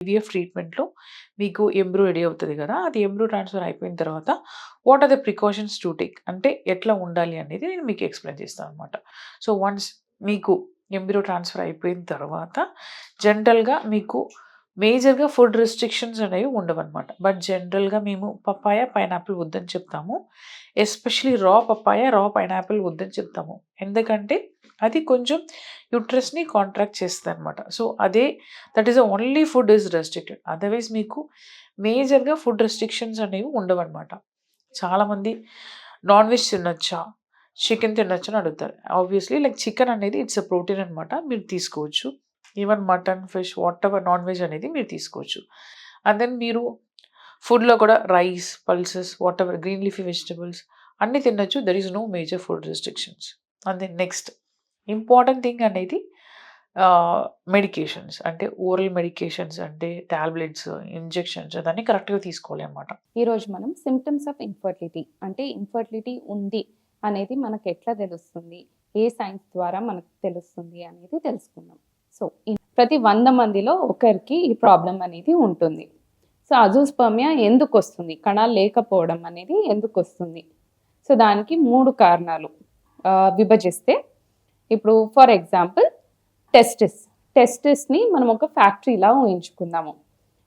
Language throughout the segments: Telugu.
ఐవీఎఫ్ ట్రీట్మెంట్‌లో మీకు ఎంబ్రో రెడీ అవుతది గదా! అది ఎంబ్రో ట్రాన్స్‌ఫర్ అయిపోయిన తర్వాత what are the precautions to take అంటే ఎట్లా ఉండాలి అనేది నేను మీకు ఎక్స్‌ప్లెయిన్ చేస్తాననమాట. సో, వన్స్ మీకు ఎంబ్రో ట్రాన్స్‌ఫర్ అయిపోయిన తర్వాత జనరల్‌గా మీకు మేజర్‌గా ఫుడ్ రిస్ట్రిక్షన్స్ అనేవి ఉండవనమాట. బట్ జనరల్‌గా మేము పపాయ, పైనాపిల్ వద్దని చెప్తాము. ఎస్పెషల్లీ రా పైనాపిల్ వద్దని చెప్తాము. ఎందుకంటే అది కొంచెం యూట్రస్‌ని కాంట్రాక్ట్ చేస్తదనమాట. So, that is the only food is restricted. Otherwise మీకు మేజర్‌గా ఫుడ్ రెస్ట్రిక్షన్స్ అనేవి ఉండవనమాట. చాలామంది నాన్ వెజ్ తినొచ్చా? చికెన్ తినొచ్చా? అని అడుగుతారు. ఆబ్వియస్‌లీ లైక్ చికెన్ అనేది ఇట్స్ ఎ ప్రోటీన్ అనమాట. మీరు తీసుకోవచ్చు. Even mutton, fish whatever non veg అనేది మీరు తీసుకోవచ్చు. అండ్ దెన్ మీరు ఫుడ్‌లో కూడా rice, pulses whatever green leafy vegetables అన్నీ తినొచ్చు. There is no major food restrictions. And then next important thing అనేది మెడికేషన్స్ అంటే ఓరల్ మెడికేషన్స్ అంటే టాబ్లెట్స్, ఇంజెక్షన్స్ అదన్నీ కరెక్ట్‌గా తీసుకోవాలి అన్నమాట. ఈరోజు మనం సిమ్టమ్స్ ఆఫ్ ఇన్ఫర్టిలిటీ అంటే ఇన్ఫర్టిలిటీ ఉంది అనేది మనకు ఎట్లా తెలుస్తుంది, ఏ సైన్స్ ద్వారా మనకు తెలుస్తుంది అనేది తెలుసుకుందాం. సో ప్రతి 100 మందిలో ఒకరికి ఈ ప్రాబ్లం అనేది ఉంటుంది. సో అజూస్పర్మియా ఎందుకు వస్తుంది, కణాలు లేకపోవడం అనేది ఎందుకు వస్తుంది? సో దానికి 3 కారణాలు విభజిస్తే, ఇప్పుడు ఫర్ ఎగ్జాంపుల్ టెస్టిస్ని మనం ఒక ఫ్యాక్టరీలా ఊహించుకుందాము.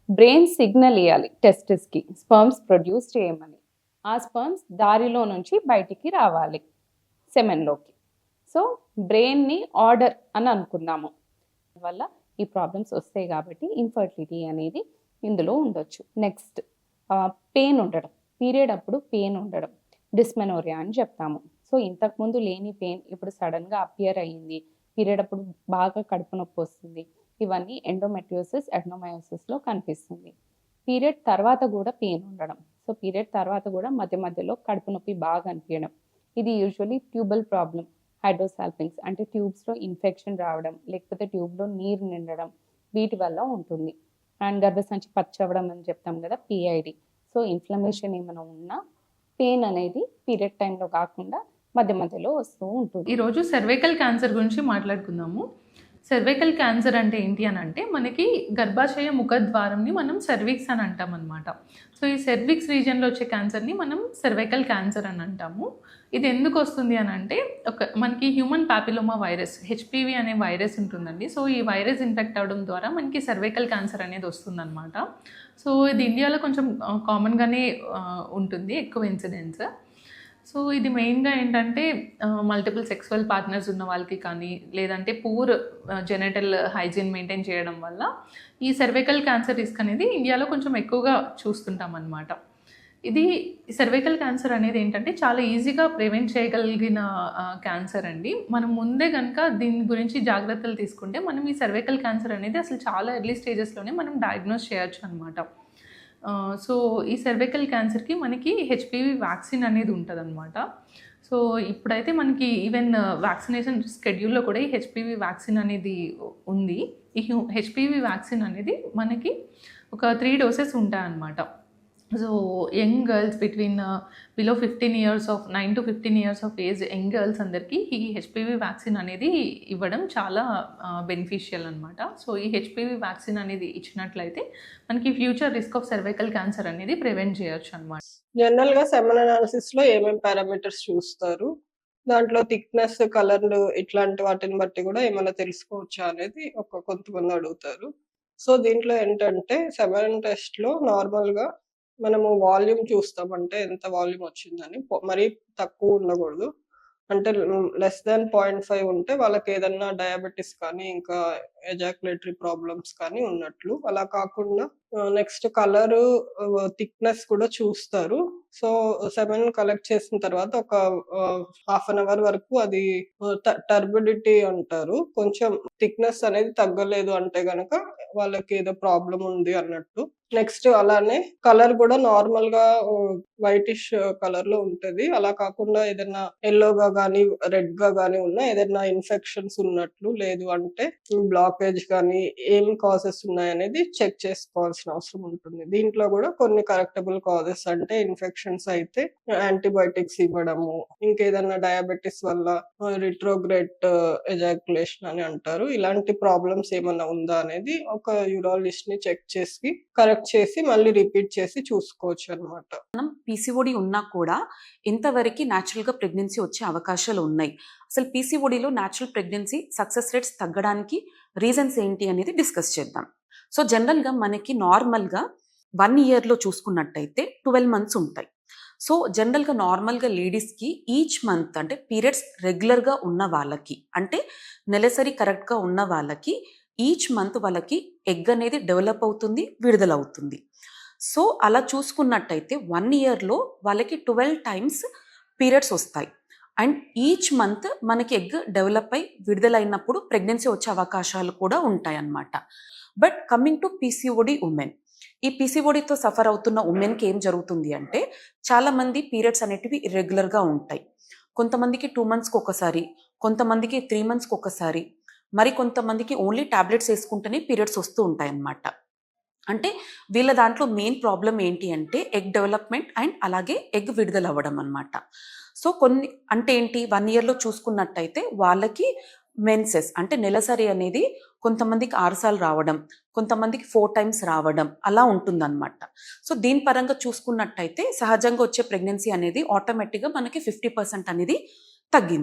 బ్రెయిన్ సిగ్నల్ ఇవ్వాలి టెస్టిస్కి స్పర్మ్స్ ప్రొడ్యూస్ చేయమని. ఆ స్పర్మ్స్ దారిలో నుంచి బయటికి రావాలి సెమెన్లోకి. సో బ్రెయిన్ని ఆర్డర్ అని అనుకుందాము. వల్ల ఈ ప్రాబ్లమ్స్ వస్తాయి కాబట్టి ఇన్ఫర్టిలిటీ అనేది ఇందులో ఉండొచ్చు. నెక్స్ట్ పెయిన్ ఉండడం, పీరియడ్ అప్పుడు పెయిన్ ఉండడం, డిస్మెనోరియా అని చెప్తాము. సో ఇంతకుముందు లేని పెయిన్ ఇప్పుడు సడన్గా అపియర్ అయ్యింది, పీరియడ్ అప్పుడు బాగా కడుపు నొప్పి వస్తుంది. ఇవన్నీ ఎండోమెట్రియోసిస్, అడ్నోమయోసిస్లో కనిపిస్తుంది. పీరియడ్ తర్వాత కూడా పెయిన్ ఉండడం, సో పీరియడ్ తర్వాత కూడా మధ్య మధ్యలో కడుపు నొప్పి బాగా అనిపించడం, ఇది యూజువల్లీ ట్యూబల్ ప్రాబ్లం, హైడ్రోసాల్పింగ్స్ అంటే ట్యూబ్స్లో ఇన్ఫెక్షన్ రావడం, లేకపోతే ట్యూబ్లో నీరు నిండడం, వీటి వల్ల ఉంటుంది. అండ్ గర్భసంచి పచ్చవడం అని చెప్తాం కదా, పిఐడి. సో ఇన్ఫ్లమేషన్ ఏమైనా ఉన్నా పెయిన్ అనేది పీరియడ్ టైంలో కాకుండా మధ్య మధ్యలో వస్తూ ఉంటుంది. ఈరోజు సర్వైకల్ క్యాన్సర్ గురించి మాట్లాడుకుందాము. సర్వైకల్ క్యాన్సర్ అంటే ఏంటి అని అంటే, మనకి గర్భాశయ ముఖద్వారంని మనం సర్విక్స్ అని అంటాం అనమాట. సో ఈ సర్విక్స్ రీజియన్లో వచ్చే క్యాన్సర్ని మనం సర్వైకల్ క్యాన్సర్ అని అంటాము. ఇది ఎందుకు వస్తుంది అని అంటే, మనకి హ్యూమన్ ప్యాపిలోమా వైరస్ హెచ్పివి అనే వైరస్ ఉంటుందండి. సో ఈ వైరస్ ఇన్ఫెక్ట్ అవ్వడం ద్వారా మనకి సర్వైకల్ క్యాన్సర్ అనేది వస్తుందన్నమాట. సో ఇది ఇండియాలో కొంచెం కామన్గానే ఉంటుంది, ఎక్కువ ఇన్సిడెన్స్. సో ఇది మెయిన్గా ఏంటంటే మల్టిపుల్ సెక్సువల్ పార్ట్నర్స్ ఉన్న వాళ్ళకి కానీ, లేదంటే పూర్ జెనెటల్ హైజీన్ మెయింటైన్ చేయడం వల్ల ఈ సర్వైకల్ క్యాన్సర్ రిస్క్ అనేది ఇండియాలో కొంచెం ఎక్కువగా చూస్తుంటాం అన్నమాట. ఇది సర్వైకల్ క్యాన్సర్ అనేది ఏంటంటే చాలా ఈజీగా ప్రివెంట్ చేయగలిగిన క్యాన్సర్ అండి. మనం ముందే కనుక దీని గురించి జాగ్రత్తలు తీసుకుంటే మనం ఈ సర్వైకల్ క్యాన్సర్ అనేది అసలు చాలా ఎర్లీ స్టేజెస్లోనే మనం డయాగ్నోస్ చేయొచ్చు అనమాట. సో ఈ సర్వైకల్ క్యాన్సర్కి మనకి హెచ్పివి వ్యాక్సిన్ అనేది ఉంటుందన్నమాట. సో ఇప్పుడైతే మనకి ఈవెన్ వ్యాక్సినేషన్ స్కెడ్యూల్లో కూడా ఈ హెచ్పివి వ్యాక్సిన్ అనేది ఉంది. ఈ హెచ్పివి వ్యాక్సిన్ అనేది మనకి ఒక 3 డోసెస్ ఉంటాయన్నమాట. So young girls between below 15 years of 9 to 15 years of age young girls అందరికీ ఈ హెచ్పివి వ్యాక్సిన్ అనేది ఇవ్వడం చాలా బెనిఫిషియల్ అనమాట. సో ఈ హెచ్పివి వ్యాక్సిన్ అనేది ఇచ్చినట్లయితే మనకి future risk of cervical cancer అనేది ప్రివెంట్ చేయొచ్చు అనమాట. జనరల్‌గా సెమెన్ అనాలిసిస్‌లో ఏమేం పారామీటర్స్ చూస్తారు? దాంట్లో థిక్‌నెస్, కలర్‌లు ఇట్లాంటి వాటిని బట్టి గూడా ఏమన్నా తెలుసుకోవచ్చా అనేది కొంతమంది అడుగుతారు. సో దీంట్లో ఏంటంటే సెమెన్ టెస్ట్‌లో నార్మల్‌గా మనము వాల్యూమ్ చూస్తాం. అంటే ఎంత వాల్యూమ్ వచ్చిందని. మరీ తక్కువ ఉండకూడదు. అంటే లెస్ దాన్ 0.5 ఉంటే వాళ్ళకేదన్నా డయాబెటిస్ కానీ, ఇంకా ఎజాక్యులేటరీ ప్రాబ్లమ్స్ కానీ ఉన్నట్లు. అలా కాకుండా నెక్స్ట్ కలరు, థిక్‌నెస్ కూడా చూస్తారు. సో సెమెన్ కలెక్ట్ చేసిన తర్వాత ఒక హాఫ్ అన్ అవర్ వరకు అది టర్బిడిటీ అంటారు. కొంచెం థిక్‌నెస్ అనేది తగ్గలేదు అంటే గనక వాళ్ళకి ఏదో ప్రాబ్లమ్ ఉంది అన్నట్టు. నెక్స్ట్ అలానే కలర్ కూడా నార్మల్ గా వైటిష్ కలర్ లో ఉంటది. అలా కాకుండా ఏదైనా ఎల్లోగా గానీ, రెడ్ గా గానీ ఉన్నా ఏదైనా ఇన్ఫెక్షన్స్ ఉన్నట్లు, లేదు అంటే బ్లాకేజ్ కానీ ఏం కాజెస్ ఉన్నాయనేది చెక్ చేసుకోవాల్సిన అవసరం ఉంటుంది. దీంట్లో కూడా కొన్ని కరెక్టబుల్ కాజెస్ అంటే ఇన్ఫెక్షన్స్ అయితే యాంటీబయాటిక్స్ ఇవ్వడము, ఇంకేదన్నా డయాబెటిస్ వల్ల రిట్రోగ్రేట్ ఎజాక్యులేషన్ అని అంటారు. ఇలాంటి ప్రాబ్లమ్స్ ఏమన్నా ఉందా అనేది ఒక యూరాలజిస్ట్ ని చెక్ చేసి కరెక్ట్ చేసి మళ్ళీ రిపీట్ చేసి చూసుకోవచ్చు అన్నమాట. మనం పీసీఓడి ఉన్నా కూడా ఎంతవరకు న్యాచురల్గా ప్రెగ్నెన్సీ వచ్చే అవకాశాలు ఉన్నాయి, అసలు పీసీఓడిలో న్యాచురల్ ప్రెగ్నెన్సీ సక్సెస్ రేట్స్ తగ్గడానికి రీజన్స్ ఏంటి అనేది డిస్కస్ చేద్దాం. సో జనరల్గా మనకి నార్మల్గా 1 ఇయర్లో చూసుకున్నట్టయితే 12 మంత్స్ ఉంటాయి. సో జనరల్గా నార్మల్గా లేడీస్కి ఈచ్ మంత్ అంటే పీరియడ్స్ రెగ్యులర్గా ఉన్న వాళ్ళకి, అంటే నెలసరి కరెక్ట్గా ఉన్న వాళ్ళకి ఈచ్ మంత్ వాళ్ళకి ఎగ్ అనేది డెవలప్ అవుతుంది, విడుదలవుతుంది. సో అలా చూసుకున్నట్టయితే 1 ఇయర్లో వాళ్ళకి 12 టైమ్స్ పీరియడ్స్ వస్తాయి. అండ్ ఈచ్ మంత్ మనకి ఎగ్ డెవలప్ అయి విడుదలైనప్పుడు ప్రెగ్నెన్సీ వచ్చే అవకాశాలు కూడా ఉంటాయి అన్నమాట. But coming to PCOD women, ఈ పీసీఓడితో సఫర్ అవుతున్న ఉమెన్కి ఏం జరుగుతుంది అంటే చాలామంది పీరియడ్స్ అనేటివి ఇర్రెగ్యులర్గా ఉంటాయి. కొంతమందికి 2 మంత్స్కి ఒకసారి, కొంతమందికి 3 మంత్స్కి ఒకసారి, మరి కొంతమందికి ఓన్లీ టాబ్లెట్స్ వేసుకుంటేనే పీరియడ్స్ వస్తూ ఉంటాయి అన్నమాట. అంటే వీళ్ళ దాంట్లో మెయిన్ ప్రాబ్లం ఏంటి అంటే ఎగ్ డెవలప్మెంట్ అండ్ అలాగే ఎగ్ విడుదల అవ్వడం అన్నమాట. సో కొన్ని అంటే ఏంటి 1 ఇయర్లో చూసుకున్నట్టయితే వాళ్ళకి మెన్సెస్ అంటే నెలసరి అనేది కొంతమందికి 6 సార్లు రావడం, కొంతమందికి 4 టైమ్స్ రావడం అలా ఉంటుందన్నమాట. సో దీని పరంగా చూసుకున్నట్టయితే సహజంగా వచ్చే ప్రెగ్నెన్సీ అనేది ఆటోమేటిక్గా మనకి 50% అనేది తగ్గింది.